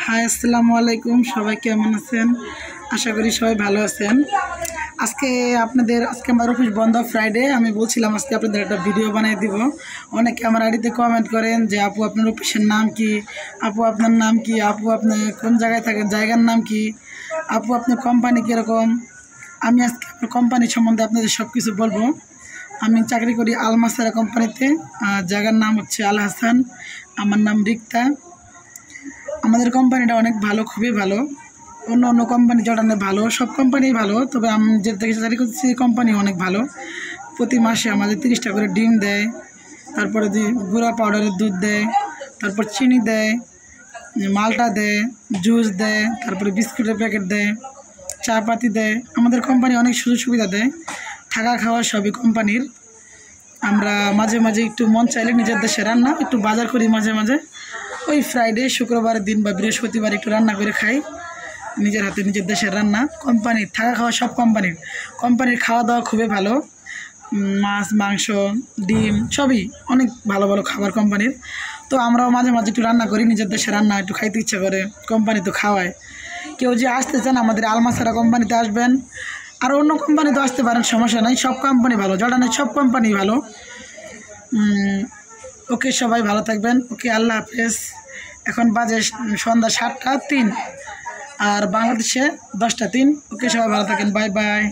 High, আসসালামু আলাইকুম। সবাই কেমন আছেন? আশা করি সবাই ভালো আছেন। আজকে আমার অফিস বন্ধ, ফ্রাইডে। আমি বলছিলাম আজকে আপনাদের একটা ভিডিও বানিয়ে দিব। অনেকে আমার আইডিতে কমেন্ট করেন যে আপু আপনার অফিসের নাম কি, আপু আপনার নাম কি, আপু আপনি কোন জায়গায় থাকেন, জায়গার নাম কি, আপু আপনার কোম্পানি কীরকম। আমি আজকে আপনার কোম্পানি সম্বন্ধে আপনাদের সব কিছু বলবো। আমি চাকরি করি আলমাসারা কোম্পানিতে। জায়গার নাম হচ্ছে আল হাসান। আমার নাম রিক্তা। আমাদের কোম্পানিটা অনেক ভালো, খুবই ভালো। অন্য কোম্পানি জড়ানো ভালো, সব কোম্পানি ভালো, তবে আমি যে থেকে চাকরি করছি কোম্পানি অনেক ভালো। প্রতি মাসে আমাদের 30টা করে ডিম দেয়, তারপরে গুঁড়া পাউডারের দুধ দেয়, তারপর চিনি দেয়, মালটা দেয়, জুস দেয়, তারপরে বিস্কুটের প্যাকেট দেয়, চা পাতি দেয়। আমাদের কোম্পানি অনেক সুযোগ সুবিধা দেয়, থাকা খাওয়া সবই কোম্পানির। আমরা মাঝে মাঝে একটু মন চাইলে নিজের দেশে রান্না একটু বাজার করি, মাঝে মাঝে ওই ফ্রাইডে শুক্রবারের দিন বা বৃহস্পতিবার একটু রান্না করে খাই, নিজের হাতে নিজের দেশের রান্না। কোম্পানির থাকা খাওয়া সব কোম্পানির খাওয়া দাওয়া খুবই ভালো। মাছ, মাংস, ডিম সবই অনেক ভালো ভালো খাবার কোম্পানির। তো আমরাও মাঝে মাঝে একটু রান্না করি, নিজের দেশের রান্না একটু খাইতে ইচ্ছা করে, কোম্পানি তো খাওয়ায়। কেউ যে আসতে চান আমাদের আলমাসারা কোম্পানিতে আসবেন, আর অন্য কোম্পানিতে আসতে পারেন, সমস্যা নাই। সব কোম্পানি ভালো, জর্ডানের সব কোম্পানি ভালো। ওকে, সবাই ভালো থাকবেন। ওকে, আল্লাহ হাফেজ। এখন বাজে সন্ধ্যা 7টা 3 আর বাংলাদেশে 10টা 3। ওকে, সবাই ভালো থাকেন। Bye bye.